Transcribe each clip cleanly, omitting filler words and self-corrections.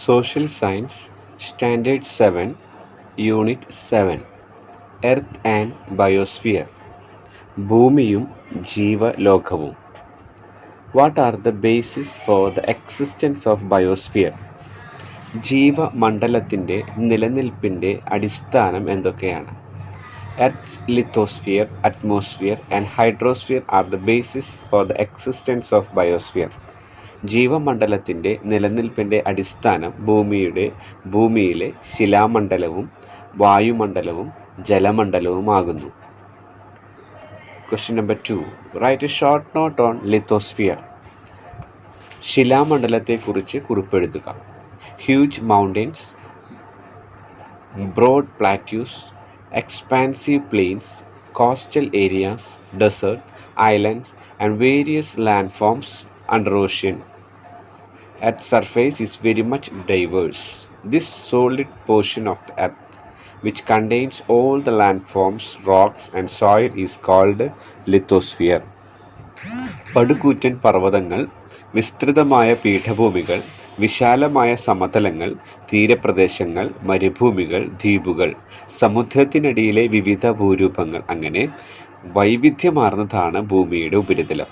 Social Science, Standard 7, Unit 7, Earth and Biosphere. ഭൂമിയും ജീവലോകവും. What are the basis for the existence of biosphere? ജീവമണ്ഡലത്തിൻ്റെ നിലനിൽപ്പിൻ്റെ അടിസ്ഥാനം എന്തൊക്കെയാണ്? Earth's lithosphere, atmosphere and hydrosphere are the basis for the existence of biosphere. ജീവമണ്ഡലത്തിൻ്റെ നിലനിൽപ്പിൻ്റെ അടിസ്ഥാനം ഭൂമിയിലെ ശിലാമണ്ഡലവും വായുമണ്ഡലവും ജലമണ്ഡലവുമാകുന്നു. Question number 2. Write a short note on lithosphere. ശിലാമണ്ഡലത്തെക്കുറിച്ച് കുറിപ്പെഴുതുക. Huge mountains, broad plateaus, expansive plains, coastal areas, desert, islands and various landforms under ocean. Earth's surface is very much diverse. This solid portion of the earth, which contains all the landforms, rocks and soil, is called lithosphere. പടുകൂറ്റൻ പർവ്വതങ്ങൾ, വിസ്തൃതമായ പീഠഭൂമികൾ, വിശാലമായ സമതലങ്ങൾ, തീരപ്രദേശങ്ങൾ, മരുഭൂമികൾ, ദ്വീപുകൾ, സമുദ്രത്തിനടിയിലെ വിവിധ ഭൂരൂപങ്ങൾ, അങ്ങനെ വൈവിധ്യമാർന്നതാണ് ഭൂമിയുടെ ഉപരിതലം.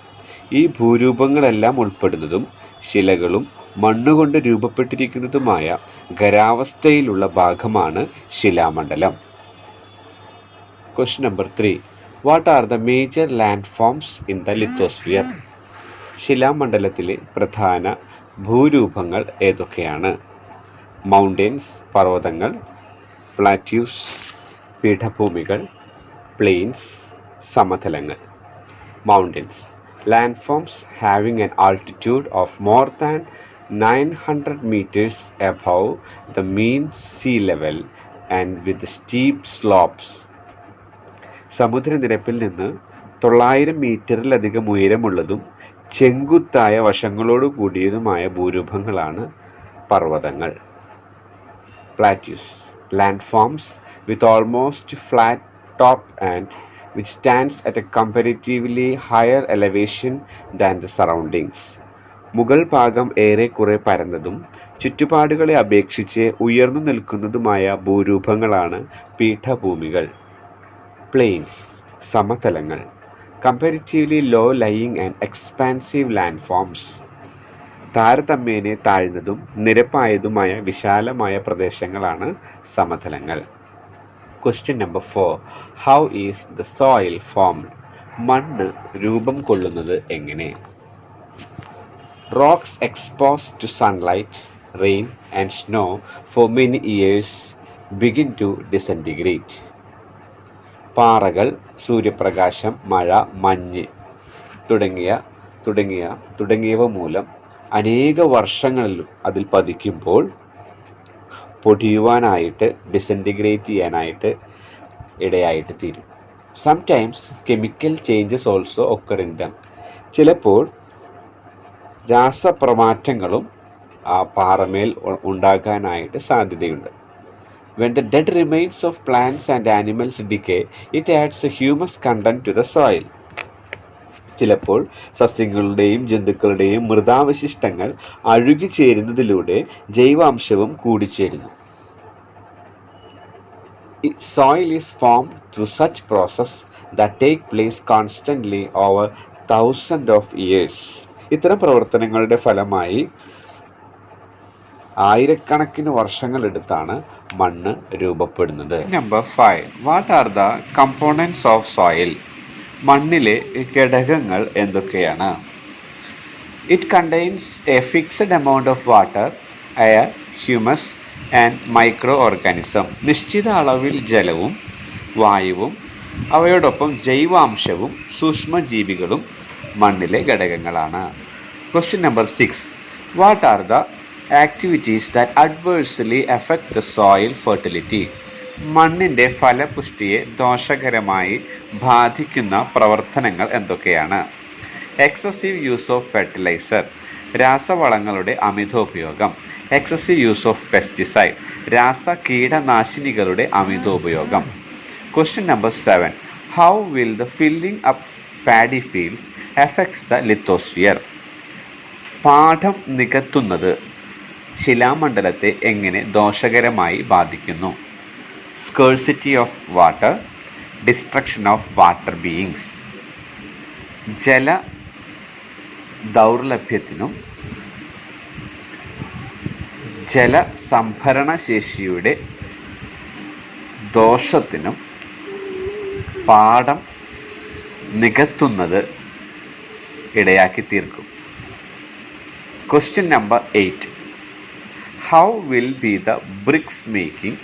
ഈ ഭൂരൂപങ്ങളെല്ലാം ഉൾപ്പെടുന്നതും ശിലകളും മണ്ണുകൊണ്ട് രൂപപ്പെട്ടിരിക്കുന്നതുമായ ഖരാവസ്ഥയിലുള്ള ഭാഗമാണ് ശിലാമണ്ഡലം. Question number 3. What are the major landforms in the lithosphere? ശിലാമണ്ഡലത്തിലെ പ്രധാന ഭൂരൂപങ്ങൾ ഏതൊക്കെയാണ്? മൗണ്ടെയ്ൻസ് പർവ്വതങ്ങൾ, പ്ലാറ്റ്യൂസ് പീഠഭൂമികൾ, പ്ലെയിൻസ് സമതലങ്ങൾ. Mountains landforms having an altitude of more than 900 meters above the mean sea level and with steep slopes. സമുദ്രനിരപ്പിൽ നിന്ന് 900 മീറ്ററിലധികം ഉയരമുള്ളതും ചെങ്കുത്തായ വശങ്ങളോട് കൂടിയതുമായ ഭൂരൂപങ്ങളാണ് പർവ്വതങ്ങൾ. Plateaus landforms with almost flat top and which stands at a comparatively higher elevation than the surroundings. മുകൾ ഭാഗം ഏറെക്കുറെ പരന്നതും ചുറ്റുപാടുകളെ അപേക്ഷിച്ച് ഉയർന്നു നിൽക്കുന്നതുമായ ഭൂരൂപങ്ങളാണ് പീഠഭൂമികൾ. പ്ലെയിൻസ് സമതലങ്ങൾ comparatively low lying and expansive landforms. താരതമ്യേന താഴ്ന്നതും നിരപ്പായതുമായ വിശാലമായ പ്രദേശങ്ങളാണ് സമതലങ്ങൾ. Question number 4. How is the soil formed? മണ്ണ് രൂപം കൊള്ളുന്നത് എങ്ങനെ? Rocks exposed to sunlight, rain and snow for many years begin to disintegrate. പാറകൾ, സൂര്യപ്രകാശം, മഴ, മഞ്ഞ് തുടങ്ങിയവ മൂലം അനേക വർഷങ്ങളിലും അതിൽ പതിക്കുമ്പോൾ പൊടിയുവാനായിട്ട് ഡിസൻറ്റിഗ്രേറ്റ് ചെയ്യാനായിട്ട് ഇടയായിട്ട് തീരും. Sometimes chemical changes also occur in them. ചിലപ്പോൾ രാസപ്രമാറ്റങ്ങളും ആ പാറമേൽ ഉണ്ടാകാനായിട്ട് സാധ്യതയുണ്ട്. When the dead remains of plants and animals decay, it adds a humus content to the soil. ചിലപ്പോൾ സസ്യങ്ങളുടെയും ജന്തുക്കളുടെയും മൃതാവശിഷ്ടങ്ങൾ അഴുകിച്ചേരുന്നതിലൂടെ ജൈവാംശവും കൂടിച്ചേരുന്നു. Soil is formed through such process that take place constantly over thousands of years. ഇത്തരം പ്രവർത്തനങ്ങളുടെ ഫലമായി ആയിരക്കണക്കിന് വർഷങ്ങൾ എടുത്താണ് മണ്ണ് രൂപപ്പെടുന്നത്. Number 5. What are the components of soil? മണ്ണിലെ ഘടകങ്ങൾ എന്തൊക്കെയാണ്? It contains a fixed amount of water, air, humus and microorganism. നിശ്ചിത അളവിൽ ജലവും വായുവും അവയോടൊപ്പം ജൈവാംശവും സൂക്ഷ്മജീവികളും മണ്ണിലെ ഘടകങ്ങളാണ്. Question number 6. What are the activities that adversely affect the soil fertility? മണ്ണിൻ്റെ ഫലപുഷ്ടിയെ ദോഷകരമായി ബാധിക്കുന്ന പ്രവർത്തനങ്ങൾ എന്തൊക്കെയാണ്? എക്സസീവ് യൂസ് ഓഫ് ഫെർട്ടിലൈസർ രാസവളങ്ങളുടെ അമിതോപയോഗം. എക്സസീവ് യൂസ് ഓഫ് പെസ്റ്റിസൈഡ് രാസ കീടനാശിനികളുടെ അമിതോപയോഗം. Question number 7. How will the filling up paddy fields affects the lithosphere? പാടം നികത്തുന്നത് ശിലാമണ്ഡലത്തെ എങ്ങനെ ദോഷകരമായി ബാധിക്കുന്നു? Scarcity of water, destruction of water beings. ജല ദൗർലഭ്യത്തിനും ജലസംഭരണ ശേഷിയുടെ ദോഷത്തിനും പാടം നികത്തുന്നത് ഇടയാക്കി തീർക്കും. Question number 8. How will be the bricks making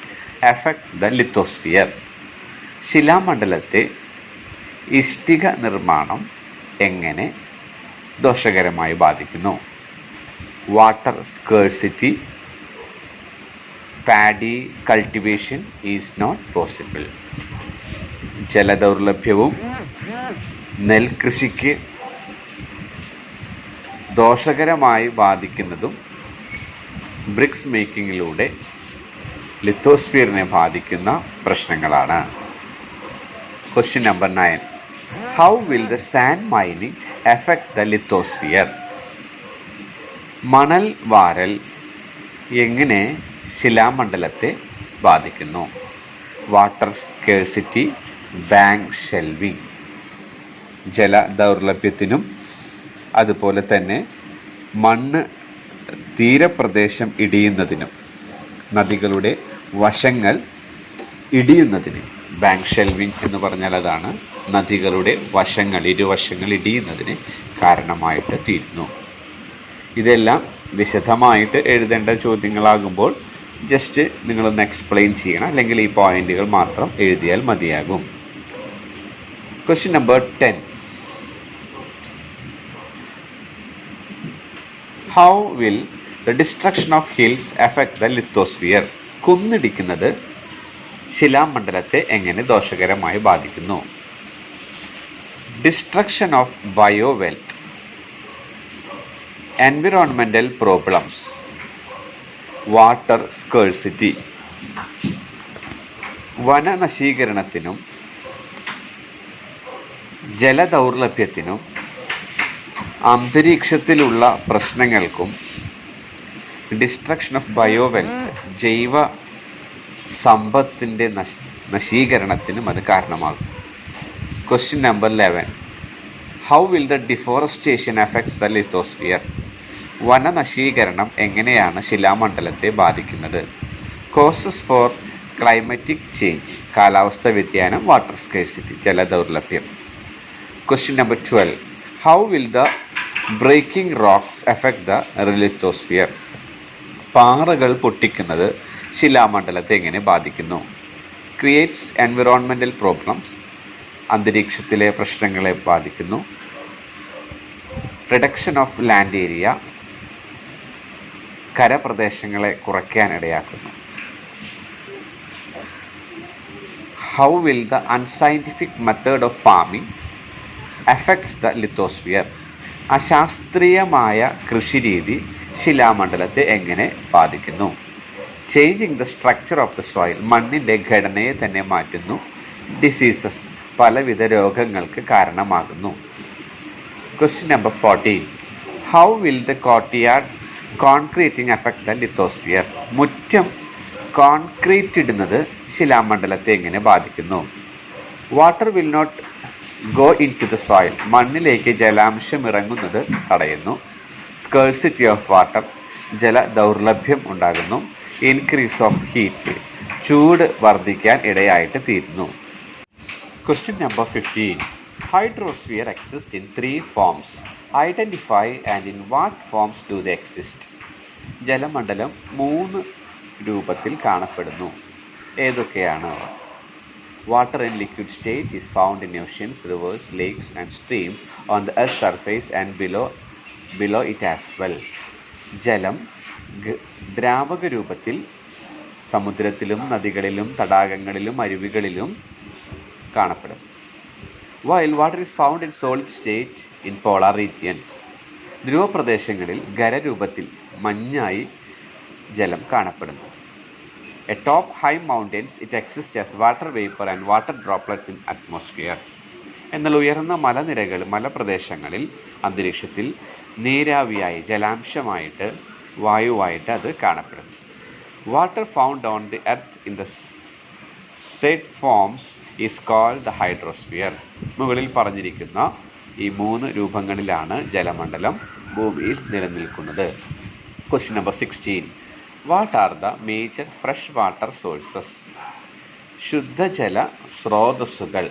effect the lithosphere? ശിലാമണ്ഡലത്തെ ഇഷ്ടിക നിർമ്മാണം എങ്ങനെ ദോഷകരമായി ബാധിക്കുന്നു? Water scarcity, paddy cultivation is not possible. ജലദൗർലഭ്യവും നെൽകൃഷിക്ക് ദോഷകരമായി ബാധിക്കുന്നതും ബ്രിക്സ് മേക്കിങ്ങിലൂടെ ലിത്തോസ്ഫിയറിനെ ബാധിക്കുന്ന പ്രശ്നങ്ങളാണ്. Question number 9. How will the sand mining effect the lithosphere? മണൽ വാരൽ എങ്ങനെ ശിലാമണ്ഡലത്തെ ബാധിക്കുന്നു? Water scarcity, bank shelving. ജല ദൗർലഭ്യത്തിനും അതുപോലെ തന്നെ മണ്ണ് തീരപ്രദേശം ഇടിയുന്നതിനും, നദികളുടെ വശങ്ങൾ ഇടിയുന്നതിന്, ബാങ്ക് ഷെൽവിങ് എന്ന് പറഞ്ഞാൽ അതാണ് നദികളുടെ വശങ്ങൾ, ഇരുവശങ്ങൾ ഇടിയുന്നതിന് കാരണമായിട്ട് തീരുന്നു. ഇതെല്ലാം വിശദമായിട്ട് എഴുതേണ്ട ചോദ്യങ്ങളാകുമ്പോൾ ജസ്റ്റ് നിങ്ങളൊന്ന് എക്സ്പ്ലെയിൻ ചെയ്യണം, അല്ലെങ്കിൽ ഈ പോയിന്റുകൾ മാത്രം എഴുതിയാൽ മതിയാകും. Question number 10. How will the destruction of hills effect the lithosphere? കുന്നിടിക്കുന്നത് ശിലാമണ്ഡലത്തെ എങ്ങനെ ദോഷകരമായി ബാധിക്കുന്നു? Destruction of biowealth, environmental problems, water scarcity. വനനശീകരണത്തിനും ജലദൗർലഭ്യത്തിനും അന്തരീക്ഷത്തിലുള്ള പ്രശ്നങ്ങൾക്കും ഡിസ്ട്രക്ഷൻ ഓഫ് ബയോവെൽത്ത്, ജൈവ സമ്പത്തിൻ്റെ നശീകരണത്തിനും അത് കാരണമാകും. Question number 11. How will the deforestation effects the lithosphere? വനനശീകരണം എങ്ങനെയാണ് ശിലാമണ്ഡലത്തെ ബാധിക്കുന്നത്? കോസസ് ഫോർ ക്ലൈമറ്റിക് ചേഞ്ച്, കാലാവസ്ഥ വ്യതിയാനം, വാട്ടർ സ്കേഴ്സിറ്റി, ജലദൗർലഭ്യം. Question number 12. How will the breaking rocks effect the lithosphere? പാറകൾ പൊട്ടിക്കുന്നത് ശിലാമണ്ഡലത്തെ എങ്ങനെ ബാധിക്കുന്നു? ക്രിയേറ്റ്സ് എൻവിറോൺമെൻ്റൽ പ്രോബ്ലംസ്, അന്തരീക്ഷത്തിലെ പ്രശ്നങ്ങളെ ബാധിക്കുന്നു. റിഡക്ഷൻ ഓഫ് ലാൻഡ് ഏരിയ, കരപ്രദേശങ്ങളെ കുറയ്ക്കാനിടയാക്കുന്നു. How will the unscientific method of farming effects the lithosphere? അശാസ്ത്രീയമായ കൃഷിരീതി ശിലാമണ്ഡലത്തെ എങ്ങനെ ബാധിക്കുന്നു? Changing the structure of the soil, മണ്ണിൻ്റെ ഘടനയെ തന്നെ മാറ്റുന്നു. ഡിസീസസ്, പലവിധ രോഗങ്ങൾക്ക് കാരണമാകുന്നു. Question number 14. How will the courtyard concreting effect the lithosphere? മുറ്റം കോൺക്രീറ്റ് ഇടുന്നത് ശിലാമണ്ഡലത്തെ എങ്ങനെ ബാധിക്കുന്നു? Water will not go into the soil, മണ്ണിലേക്ക് ജലാംശം ഇറങ്ങുന്നത് തടയുന്നു. സ്കേഴ്സിറ്റി ഓഫ് വാട്ടർ, ജല ദൗർലഭ്യം ഉണ്ടാകുന്നു. ഇൻക്രീസ് ഓഫ് ഹീറ്റ്, ചൂട് വർദ്ധിക്കാൻ ഇടയായിട്ട് തീരുന്നു. Question number 15. Hydrosphere exists in 3 forms. Identify and in what forms do they exist? ജലമണ്ഡലം 3 രൂപത്തിൽ കാണപ്പെടുന്നു. ഏതൊക്കെയാണ്? Water in liquid state is found in oceans, rivers, lakes and streams on the earth's surface and below it as well. ജലം ദ്രാവക രൂപത്തിൽ സമുദ്രത്തിലും നദികളിലും തടാകങ്ങളിലും അരുവികളിലും കാണപ്പെടും. While water is found in solid state in polar regions. ധ്രുവപ്രദേശങ്ങളിൽ ഖരരൂപത്തിൽ മഞ്ഞായി ജലം കാണപ്പെടുന്നു. Atop high mountains it exists as water vapor and water droplets in atmosphere. എന്നാൽ ഉയർന്ന മലനിരകൾ മലപ്രദേശങ്ങളിൽ അന്തരീക്ഷത്തിൽ നീരാവിയായി ജലാംശമായിട്ട് വായുവായിട്ട് അത് കാണപ്പെടുന്നു. Water found on the earth in the set forms is called the hydrosphere. മുകളിൽ പറഞ്ഞിരിക്കുന്ന ഈ 3 രൂപങ്ങളിലാണ് ജലമണ്ഡലം ഭൂമിയിൽ നിലനിൽക്കുന്നത്. Question number 16. What are the major fresh water sources? ശുദ്ധജല സ്രോതസ്സുകൾ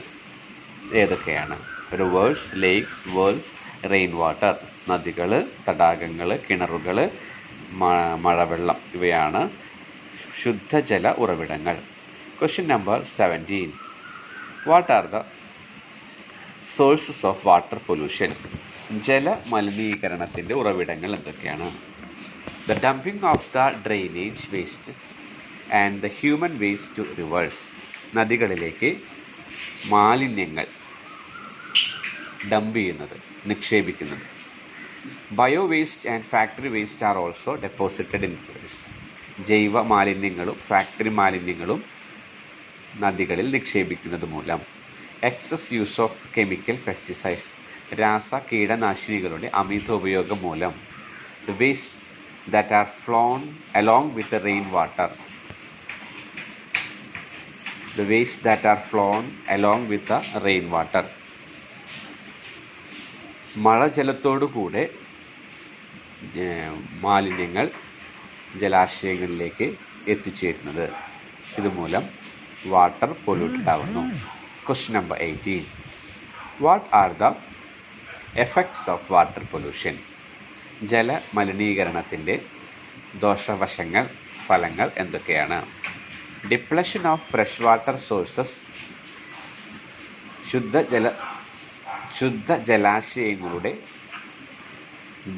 ഏതൊക്കെയാണ്? Rivers, lakes, wells, rain water. നദികൾ, തടാകങ്ങൾ, കിണറുകൾ, മഴവെള്ളം ഇവയാണ് ശുദ്ധജല ഉറവിടങ്ങൾ. Question number 17. What are the sources of water pollution? ജലമലിനീകരണത്തിൻ്റെ ഉറവിടങ്ങൾ എന്തൊക്കെയാണ്? The dumping of the drainage waste and the human waste to rivers. നദികളിലേക്ക് മാലിന്യങ്ങൾ ഡംപ് ചെയ്യുന്നത്, നിക്ഷേപിക്കുന്നത്. Bio waste and factory waste are also deposited in rivers. ജൈവ മാലിന്യങ്ങളും factory മാലിന്യങ്ങളും നദികളിൽ നിക്ഷേപിക്കുന്നത് മൂലം. Excess use of chemical pesticides. രാസ കീടനാശിനികളുടെ അമിത ഉപയോഗം മൂലം. The waste that are flown along with the rain water. The waste that are flown along with the rain water. മഴജലത്തോടു കൂടെ മാലിന്യങ്ങൾ ജലാശയങ്ങളിലേക്ക് എത്തിച്ചേരുന്നത്. ഇതുമൂലം വാട്ടർ പൊല്യൂട്ടഡ് ആവുന്നു. Question number 18. What are the effects of water pollution? ജലമലിനീകരണത്തിൻ്റെ ദോഷവശങ്ങൾ, ഫലങ്ങൾ എന്തൊക്കെയാണ്? Depletion of fresh water sources. ശുദ്ധജലാശയങ്ങളുടെ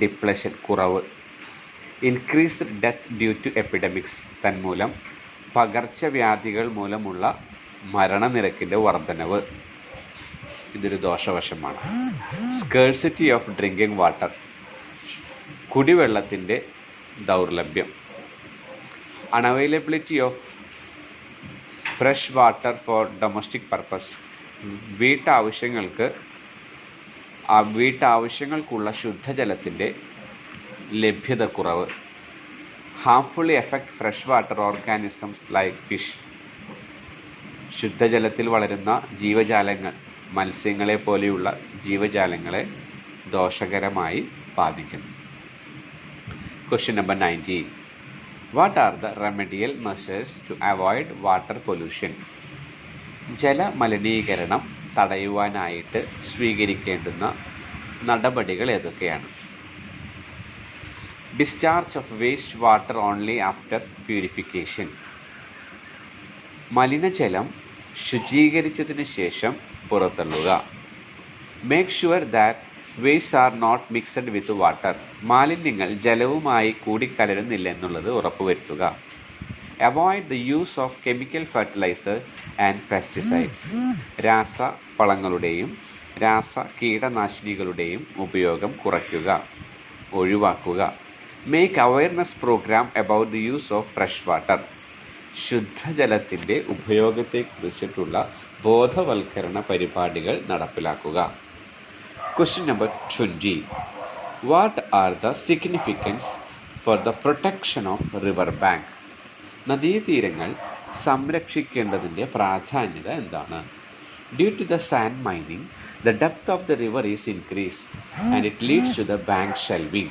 ഡിപ്ലഷൻ, കുറവ്. Increased death due to epidemics. തന്മൂലം പകർച്ചവ്യാധികൾ മൂലമുള്ള മരണനിരക്കിൻ്റെ വർധനവ്. ഇതൊരു ദോഷവശമാണ്. Scarcity of drinking water. കുടിവെള്ളത്തിൻ്റെ ദൗർലഭ്യം. Unavailability of fresh water for domestic purpose. വീട്ടാവശ്യങ്ങൾക്കുള്ള ശുദ്ധജലത്തിൻ്റെ ലഭ്യത കുറവ്. Harmfully effect fresh water organisms like fish. ശുദ്ധജലത്തിൽ വളരുന്ന ജീവജാലങ്ങൾ, മത്സ്യങ്ങളെ പോലെയുള്ള ജീവജാലങ്ങളെ ദോഷകരമായി ബാധിക്കുന്നു. Question number 19. What are the remedial measures to avoid water pollution? ജലമലിനീകരണം തടയുവാനായിട്ട് സ്വീകരിക്കേണ്ടുന്ന നടപടികൾ ഏതൊക്കെയാണ്? Discharge of waste water only after purification. മലിനജലം ശുചീകരിച്ചതിന് ശേഷം പുറത്തള്ളുക. Make sure that waste are not mixed with water. മാലിന്യങ്ങൾ ജലവുമായി കൂടിക്കലരുന്നില്ല എന്നുള്ളത് ഉറപ്പുവരുത്തുക. Avoid the use of chemical fertilisers and pesticides. രാസവളങ്ങളുടെയും രാസ കീടനാശിനികളുടെയും ഉപയോഗം കുറയ്ക്കുക, ഒഴിവാക്കുക. Make awareness programme about the use of fresh water. ശുദ്ധജലത്തിൻ്റെ ഉപയോഗത്തെക്കുറിച്ചിട്ടുള്ള ബോധവൽക്കരണ പരിപാടികൾ നടപ്പിലാക്കുക. Question number 20. What are the significance for the protection of river bank? നദീതീരങ്ങൾ സംരക്ഷിക്കേണ്ടതിൻ്റെ പ്രാധാന്യത എന്താണ്? Due to the sand mining, the depth of the river is increased and it leads to the bank shelving.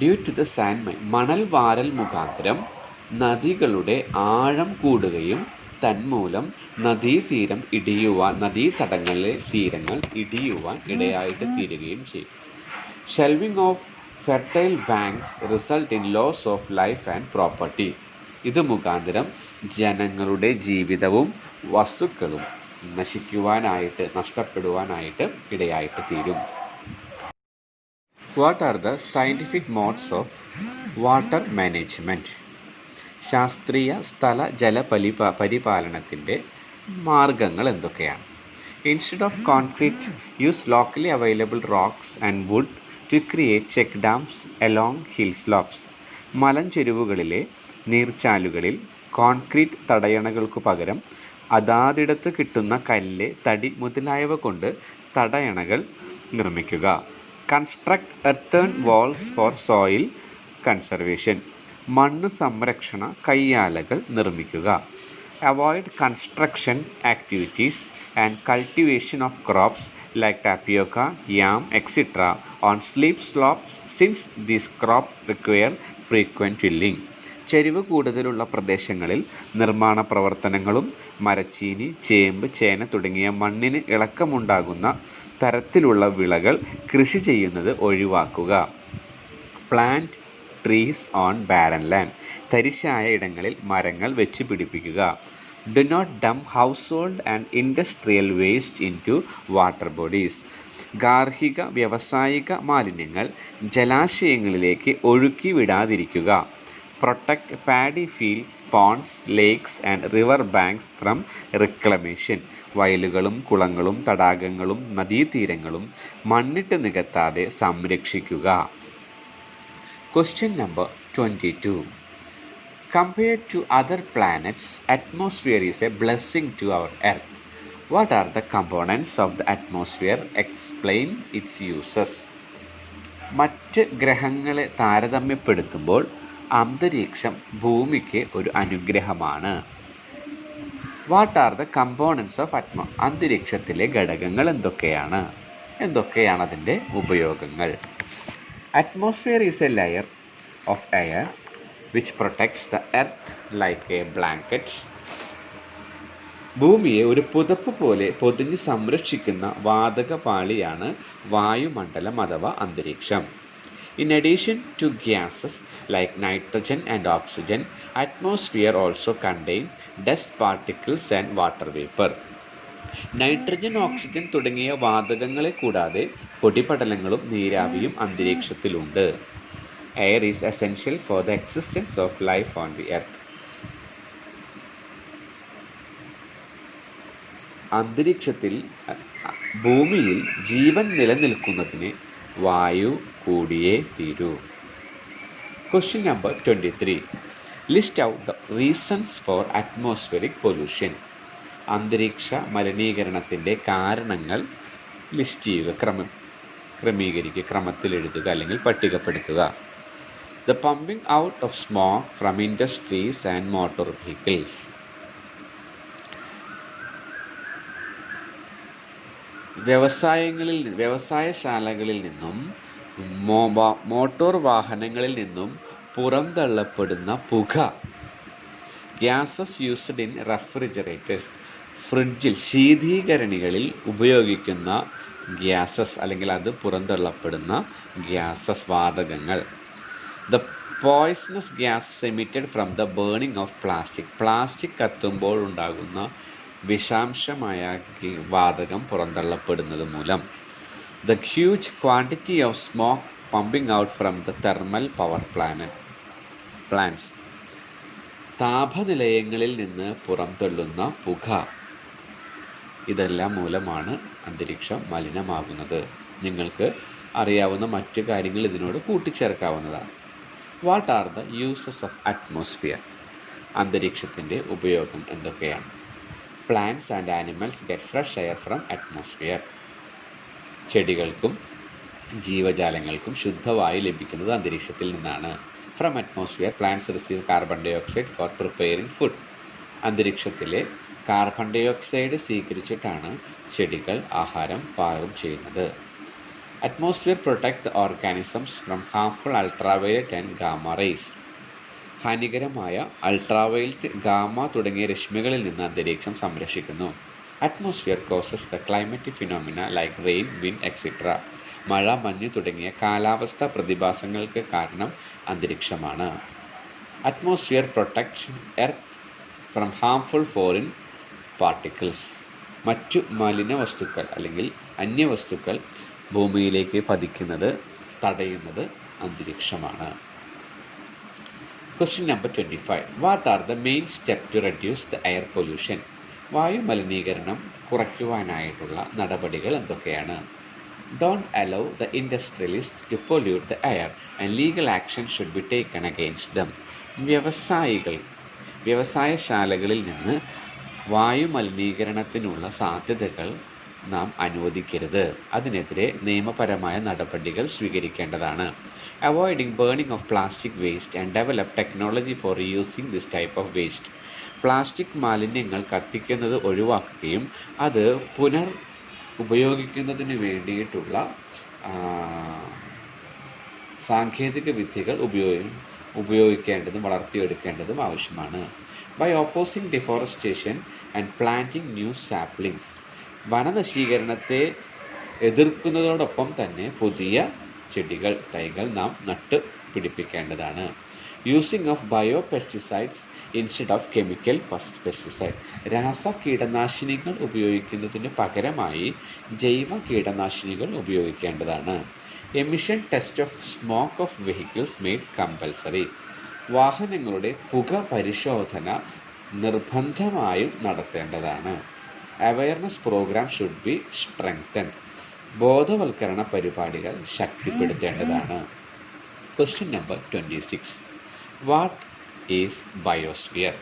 Due to the sand mining, മണൽ വാരൽ മുഖാന്തരം നദികളുടെ ആഴം കൂടുകയും തന്മൂലം നദീതടങ്ങളിലെ തീരങ്ങൾ ഇടിയുവാൻ ഇടയായിട്ട് തീരുകയും ചെയ്യും. Shelving of fertile banks result in loss of life and property. ഇത് മുഖാന്തരം ജനങ്ങളുടെ ജീവിതവും വസ്തുക്കളും നഷ്ടപ്പെടുവാനായിട്ട് ഇടയായിട്ട് തീരും. What are the scientific modes of water management? ശാസ്ത്രീയ സ്ഥല ജല പരിപാലനത്തിൻ്റെ മാർഗങ്ങൾ എന്തൊക്കെയാണ്? Instead of concrete, use locally available rocks and wood to create check dams along hill slopes. മലഞ്ചെരുവുകളിലെ നീർച്ചാലുകളിൽ കോൺക്രീറ്റ് തടയണകൾക്കു പകരം അതാതിടത്ത് കിട്ടുന്ന കല്ല്, തടി മുതലായവ കൊണ്ട് തടയണകൾ നിർമ്മിക്കുക. Construct earthen walls four soil conservation. മണ്ണ് സംരക്ഷണ കയ്യാലകൾ നിർമ്മിക്കുക. Avoid construction activities and cultivation of crops like tapioca, yam extra on sleep slopes since these crop require frequent tilling. ചരിവ് കൂടുതലുള്ള പ്രദേശങ്ങളിൽ നിർമ്മാണ പ്രവർത്തനങ്ങളും മരച്ചീനി, ചേമ്പ്, ചേന തുടങ്ങിയ മണ്ണിന് ഇളക്കമുണ്ടാകുന്ന തരത്തിലുള്ള വിളകൾ കൃഷി ചെയ്യുന്നത് ഒഴിവാക്കുക. Plant trees on barren land. തരിശായ ഇടങ്ങളിൽ മരങ്ങൾ വെച്ച് പിടിപ്പിക്കുക. Do not dump household and industrial waste into water bodies. ഗാർഹിക വ്യാവസായിക മാലിന്യങ്ങൾ ജലാശയങ്ങളിലേക്ക് ഒഴുക്കി വിടാതിരിക്കുക. Protect paddy fields, ponds, lakes and river banks from reclamation. വയലുകളും കുളങ്ങളും തടാകങ്ങളും നദീതീരങ്ങളും മണ്ണിട്ട് നികത്താതെ സംരക്ഷിക്കുക. Question number 22. Compared to other planets, atmosphere is a blessing to our Earth. What are the components of the atmosphere? Explain its uses. മറ്റ് ഗ്രഹങ്ങളെ താരതമ്യപ്പെടുത്തുമ്പോൾ അന്തരീക്ഷം ഭൂമിക്ക് ഒരു അനുഗ്രഹമാണ്. What are the components of അന്തരീക്ഷത്തിലെ ഘടകങ്ങൾ എന്തൊക്കെയാണ് അതിൻ്റെ ഉപയോഗങ്ങൾ? Atmosphere is a layer of air which protects the earth like a blanket. ഭൂമിയെ ഒരു പുതപ്പ് പോലെ പൊതിഞ്ഞ് സംരക്ഷിക്കുന്ന വാതക പാളിയാണ് വായുമണ്ഡലം അഥവാ അന്തരീക്ഷം. In addition to gases like nitrogen and oxygen, atmosphere also contains dust particles and water vapor. Nitrogen, oxygen തുടങ്ങിയ വാതകങ്ങളെ കൂടാതെ പൊടിപടലങ്ങളും നീരാവിയും അന്തരീക്ഷത്തിലുണ്ട്. Air is essential for the existence of life on the earth. അന്തരീക്ഷത്തിൽ ഭൂമിയിൽ ജീവൻ നിലനിൽക്കുന്നതിന് വായു കൂടിയേ തീരൂ. Question number 23. List out the reasons for atmospheric pollution. അന്തരീക്ഷ മലിനീകരണത്തിൻ്റെ കാരണങ്ങൾ ലിസ്റ്റ് ചെയ്യുക, ക്രമത്തിൽ എഴുതുക അല്ലെങ്കിൽ പട്ടികപ്പെടുത്തുക. The pumping out of smoke from industries and motor vehicles. വ്യവസായശാലകളിൽ നിന്നും മോട്ടോർ വാഹനങ്ങളിൽ നിന്നും പുറന്തള്ളപ്പെടുന്ന പുക. Gases used in refrigerators. ഫ്രിഡ്ജിൽ, ശീതീകരണികളിൽ ഉപയോഗിക്കുന്ന ഗ്യാസസ് അല്ലെങ്കിൽ അത് പുറന്തള്ളപ്പെടുന്ന ഗ്യാസസ്, വാതകങ്ങൾ. The poisonous gases emitted from the burning of plastic. Plastic കത്തുമ്പോൾ ഉണ്ടാകുന്ന വിഷാംശമായ വാതകം പുറന്തള്ളപ്പെടുന്നത് മൂലം. The huge quantity of smoke pumping out from the thermal power plants. താപനിലയങ്ങളിൽ നിന്ന് പുറംതള്ളുന്ന പുക. ഇതെല്ലാം മൂലമാണ് അന്തരീക്ഷം മലിനമാകുന്നത്. നിങ്ങൾക്ക് അറിയാവുന്ന മറ്റു കാര്യങ്ങൾ ഇതിനോട് കൂട്ടിച്ചേർക്കാവുന്നതാണ്. What are the uses of atmosphere? അന്തരീക്ഷത്തിൻ്റെ ഉപയോഗം എന്തൊക്കെയാണ്? Plants and animals get fresh air from atmosphere. ചെടികൾക്കും ജീവജാലങ്ങൾക്കും ശുദ്ധവായു ലഭിക്കുന്നത് അന്തരീക്ഷത്തിൽ നിന്നാണ്. From atmosphere plants receive carbon dioxide for preparing food. അന്തരീക്ഷത്തിലെ കാർബൺ ഡൈ ഓക്സൈഡ് സ്വീകരിച്ചിട്ടാണ് ചെടികൾ ആഹാരം പാകം ചെയ്യുന്നത്. Atmosphere protect the organisms from harmful ultraviolet and gamma rays. ഹാനികരമായ അൾട്രാവയലറ്റ്, ഗാമ തുടങ്ങിയ രശ്മികളിൽ നിന്ന് അന്തരീക്ഷം സംരക്ഷിക്കുന്നു. Atmosphere causes the climatic phenomena like rain, wind etcetera. മഴ, മഞ്ഞ് തുടങ്ങിയ കാലാവസ്ഥാ പ്രതിഭാസങ്ങൾക്ക് കാരണം അന്തരീക്ഷമാണ്. Atmosphere protect earth from harmful foreign particles. മറ്റു മലിന വസ്തുക്കൾ അല്ലെങ്കിൽ അന്യവസ്തുക്കൾ ഭൂമിയിലേക്ക് പതിക്കുന്നത് തടയുന്നത് അന്തരീക്ഷമാണ്. Question number 25. What are the main steps to reduce the air pollution? വായു മലിനീകരണം കുറയ്ക്കുവാനായിട്ടുള്ള നടപടികൾ എന്തൊക്കെയാണ്? Don't allow the industrialists to pollute the air and legal action should be taken against them. വ്യവസായശാലകളിൽ നിന്ന് വായു മലിനീകരണത്തിനുള്ള സാധ്യതകൾ നാം അനുവദിക്കരുത്. അതിനെതിരെ നിയമപരമായ നടപടികൾ സ്വീകരിക്കേണ്ടതാണ്. Avoiding burning of plastic waste and develop technology for reusing this type of waste. Plastic മാലിന്യങ്ങൾ കത്തിക്കുന്നത് ഒഴിവാക്കുകയും അത് പുനർ ഉപയോഗിക്കുന്നതിന് വേണ്ടിയിട്ടുള്ള സാങ്കേതിക വിദ്യകൾ ഉപയോഗിക്കേണ്ടതും വളർത്തിയെടുക്കേണ്ടതും ആവശ്യമാണ്. By opposing deforestation and planting new saplings. വനനശീകരണത്തെ എതിർക്കുന്നതോടൊപ്പം തന്നെ പുതിയ തൈകൾ നാം നട്ട് പിടിപ്പിക്കേണ്ടതാണ്. Using of bio pesticides instead of chemical pesticide. രാസ കീടനാശിനികൾ ഉപയോഗിക്കുന്നതിന് പകരമായി ജൈവ കീടനാശിനികൾ ഉപയോഗിക്കേണ്ടതാണ്. Emission test of smoke of vehicles made compulsory. വാഹനങ്ങളുടെ പുക പരിശോധന നിർബന്ധമായും നടത്തേണ്ടതാണ്. Awareness program should be strengthened. ബോധവൽക്കരണ പരിപാടികൾ ശക്തിപ്പെടുത്തേണ്ടതാണ്. Question number 26. What is biosphere?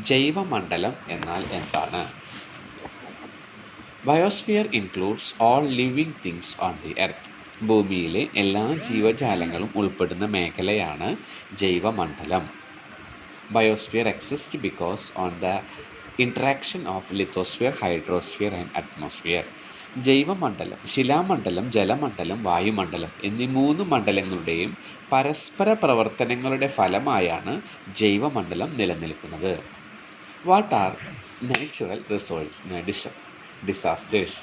ജൈവമണ്ഡലം എന്നാൽ എന്താണ്? Biosphere includes all living things on the earth. ഭൂമിയിലെ എല്ലാ ജീവജാലങ്ങളും ഉൾപ്പെടുന്ന മേഖലയാണ് ജൈവമണ്ഡലം. Biosphere exist because on the interaction of lithosphere, hydrosphere and atmosphere. ജൈവമണ്ഡലം, ശിലാമണ്ഡലം, ജലമണ്ഡലം, വായുമണ്ഡലം എന്നീ 3 മണ്ഡലങ്ങളുടെയും പരസ്പര പ്രവർത്തനങ്ങളുടെ ഫലമായാണ് ജൈവമണ്ഡലം നിലനിൽക്കുന്നത്. What are natural disasters?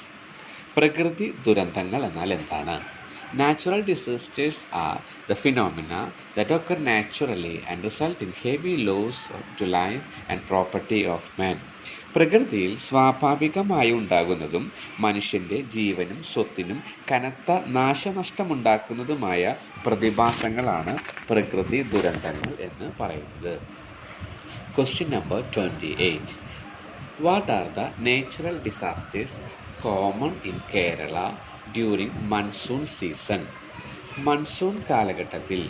പ്രകൃതി ദുരന്തങ്ങൾ എന്നാൽ എന്താണ്? Natural disasters are the phenomena that occur naturally and result in heavy loss to life and property of man. പ്രകൃതിയിൽ സ്വാഭാവികമായി ഉണ്ടാകുന്നതും മനുഷ്യൻ്റെ ജീവനും സ്വത്തിനും കനത്ത നാശനഷ്ടമുണ്ടാക്കുന്നതുമായ പ്രതിഭാസങ്ങളാണ് പ്രകൃതി ദുരന്തങ്ങൾ എന്ന് പറയുന്നത്. Question number 28. What are the natural disasters common in Kerala during monsoon season? Monsoon കാലഘട്ടത്തിൽ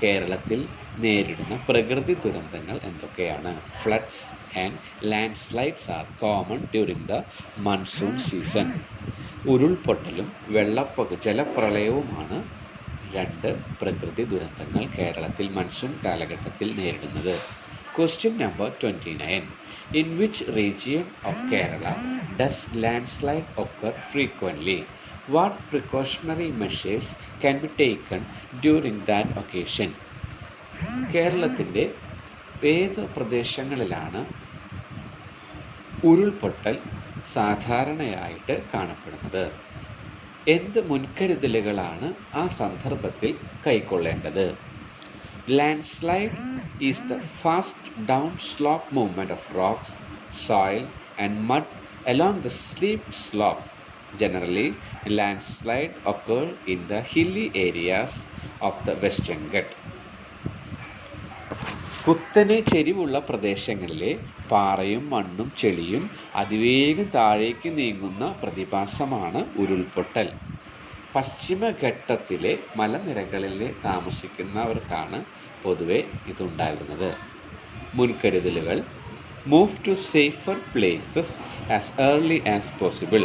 കേരളത്തിൽ നേരിടുന്ന പ്രകൃതി ദുരന്തങ്ങൾ എന്തൊക്കെയാണ്? Floods and landslides are common during the monsoon season. ഉരുൾപൊട്ടലും ജലപ്രളയവുമാണ് 2 പ്രകൃതി ദുരന്തങ്ങൾ കേരളത്തിൽ മൺസൂൺ കാലഘട്ടത്തിൽ നേരിടുന്നത്. Question number 29. In which region of Kerala does landslide occur frequently? What precautionary measures can be taken during that occasion? കേരളത്തിൻ്റെ ഏത് പ്രദേശങ്ങളിലാണ് ഉരുൾപൊട്ടൽ സാധാരണയായിട്ട് കാണപ്പെടുന്നത്? എന്ത് മുൻകരുതലുകളാണ് ആ സന്ദർഭത്തിൽ കൈക്കൊള്ളേണ്ടത്? Landslide is the fast downslope movement of rocks, soil and mud along the steep slope. Generally, landslide occur in the hilly areas of the Western Ghat. കുത്തനെ ചെരിവുള്ള പ്രദേശങ്ങളിലെ പാറയും മണ്ണും ചെളിയും അതിവേഗം താഴേക്ക് നീങ്ങുന്ന പ്രതിഭാസമാണ് ഉരുൾപൊട്ടൽ. പശ്ചിമഘട്ടത്തിലെ മലനിരകളിൽ താമസിക്കുന്നവർക്കാണ് പൊതുവെ ഇതുണ്ടാകുന്നത്. മുൻകരുതലുകൾ: move to safer places as early as possible.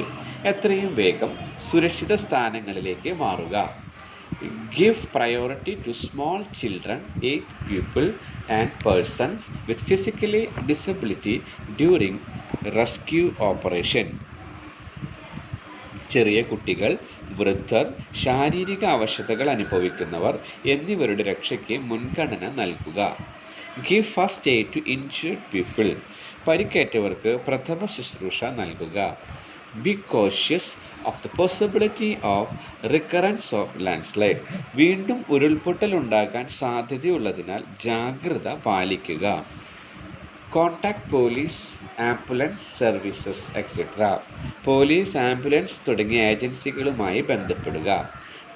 എത്രയും വേഗം സുരക്ഷിത സ്ഥാനങ്ങളിലേക്ക് മാറുക. Give priority to small children, age people and persons with physically disability during rescue operation. ചെറിയ കുട്ടികൾ, വൃദ്ധർ, ശാരീരിക അവശതകൾ അനുഭവിക്കുന്നവർ എന്നിവരുടെ രക്ഷയ്ക്ക് മുൻഗണന നൽകുക. Give first aid to injured people. പരിക്കേറ്റവർക്ക് പ്രഥമ ശുശ്രൂഷ നൽകുക. Be cautious of the possibility of recurrence of landslide. വീണ്ടും ഉരുൾപൊട്ടൽ ഉണ്ടാകാൻ സാധ്യതയുള്ളതിനാൽ ജാഗ്രത പാലിക്കുക. Contact police, ambulance services etcetera. Police, ambulance തുടങ്ങിയ ഏജൻസികളുമായി ബന്ധപ്പെടുക.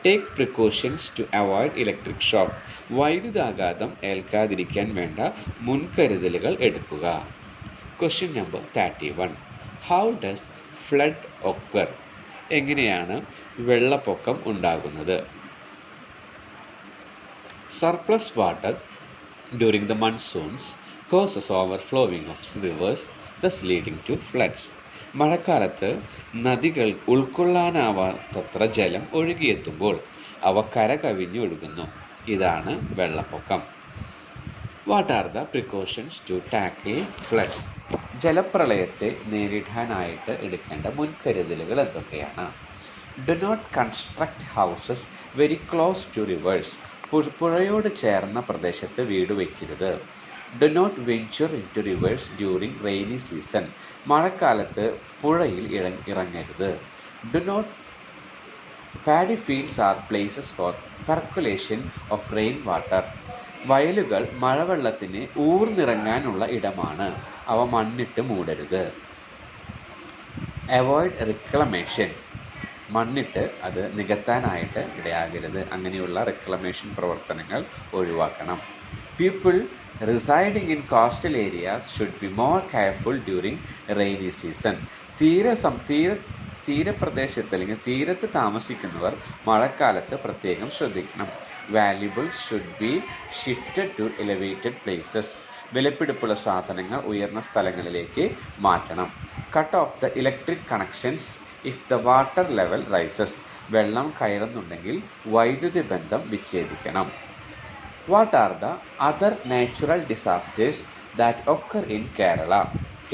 Take precautions to avoid electric shock. വൈദ്യുതാഘാതം ഏൽക്കാതിരിക്കാൻ വേണ്ട മുൻകരുതലുകൾ എടുക്കുക. Question number 31. How does flood occur? എങ്ങനെയാണ് വെള്ളപ്പൊക്കം ഉണ്ടാകുന്നത്? Surplus water during the monsoons causes overflowing of rivers, thus leading to floods. മഴക്കാലത്ത് നദികൾ ഉൾക്കൊള്ളാനാവാത്തത്ര ജലം ഒഴുകിയെത്തുമ്പോൾ അവ കര കവിഞ്ഞൊഴുകുന്നു. ഇതാണ് വെള്ളപ്പൊക്കം. What are the precautions to tackle floods? ജലപ്രളയത്തെ നേരിടാനായിട്ട് എടുക്കേണ്ട മുൻകരുതലുകൾ എന്തൊക്കെയാണ്? Do not construct houses very close to rivers. പുഴയോട് ചേർന്ന പ്രദേശത്ത് വീട് വയ്ക്കരുത്. Do not venture into rivers during rainy season. മഴക്കാലത്ത് പുഴയിൽ ഇറങ്ങരുത്. Do not paddy fields are places for percolation of rain water. വയലുകൾ മഴവെള്ളത്തിന് ഊർന്നിറങ്ങാനുള്ള ഇടമാണ്. അവ മണ്ണിട്ട് മൂടരുത്. Avoid reclamation. മണ്ണിട്ട് അത് നികത്താനായിട്ട് ഇടയാകരുത്. അങ്ങനെയുള്ള റിക്ലമേഷൻ പ്രവർത്തനങ്ങൾ ഒഴിവാക്കണം. People residing in coastal areas should be more careful during rainy season. തീരപ്രദേശത്ത് അല്ലെങ്കിൽ തീരത്ത് താമസിക്കുന്നവർ മഴക്കാലത്ത് പ്രത്യേകം ശ്രദ്ധിക്കണം. Valuables should be shifted to elevated places. വിലപിടിപ്പുള്ള സാധനങ്ങൾ ഉയർന്ന സ്ഥലങ്ങളിലേക്ക് മാറ്റണം. Cut off the electric connections if the water level rises. വെള്ളം കയറുന്നുണ്ടെങ്കിൽ വൈദ്യുതി ബന്ധം വിച്ഛേദിക്കണം. What are the other natural disasters that occur in Kerala?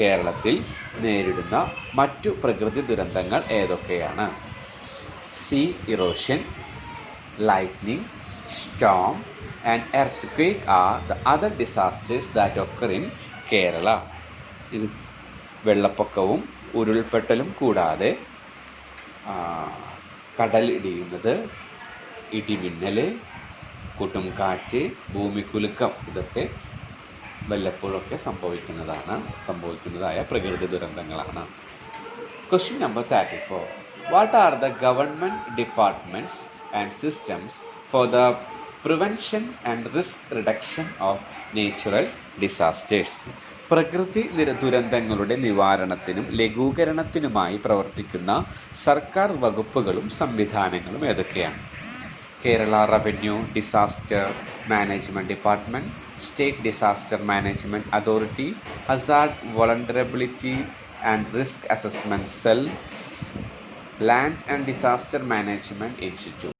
കേരളത്തിൽ നേരിടുന്ന മറ്റു പ്രകൃതി ദുരന്തങ്ങൾ ഏതൊക്കെയാണ്? Sea erosion, lightning, storm and earthquake are the other disasters that occur in Kerala. ഇത് വെള്ളപ്പൊക്കവും ഉരുൾപൊട്ടലും കൂടാതെ കടൽ ഇടിയുന്നത്, ഇടിമിന്നൽ, കൊടുംകാറ്റ്, ഭൂമികുലുക്കം ഇതൊക്കെ വല്ലപ്പോഴൊക്കെ സംഭവിക്കുന്നതായ പ്രകൃതി ദുരന്തങ്ങളാണ്. Question number 34. What are the government departments and systems for the prevention and risk reduction of natural disasters? പ്രകൃതി ദുരന്തങ്ങളുടെ നിവാരണത്തിനും ലഘൂകരണത്തിനുമായി പ്രവർത്തിക്കുന്ന സർക്കാർ വകുപ്പുകളും സംവിധാനങ്ങളും ഏതൊക്കെയാണ്? Kerala revenue disaster management department, state disaster management authority, Hazard vulnerability and risk assessment cell, land and disaster management institute.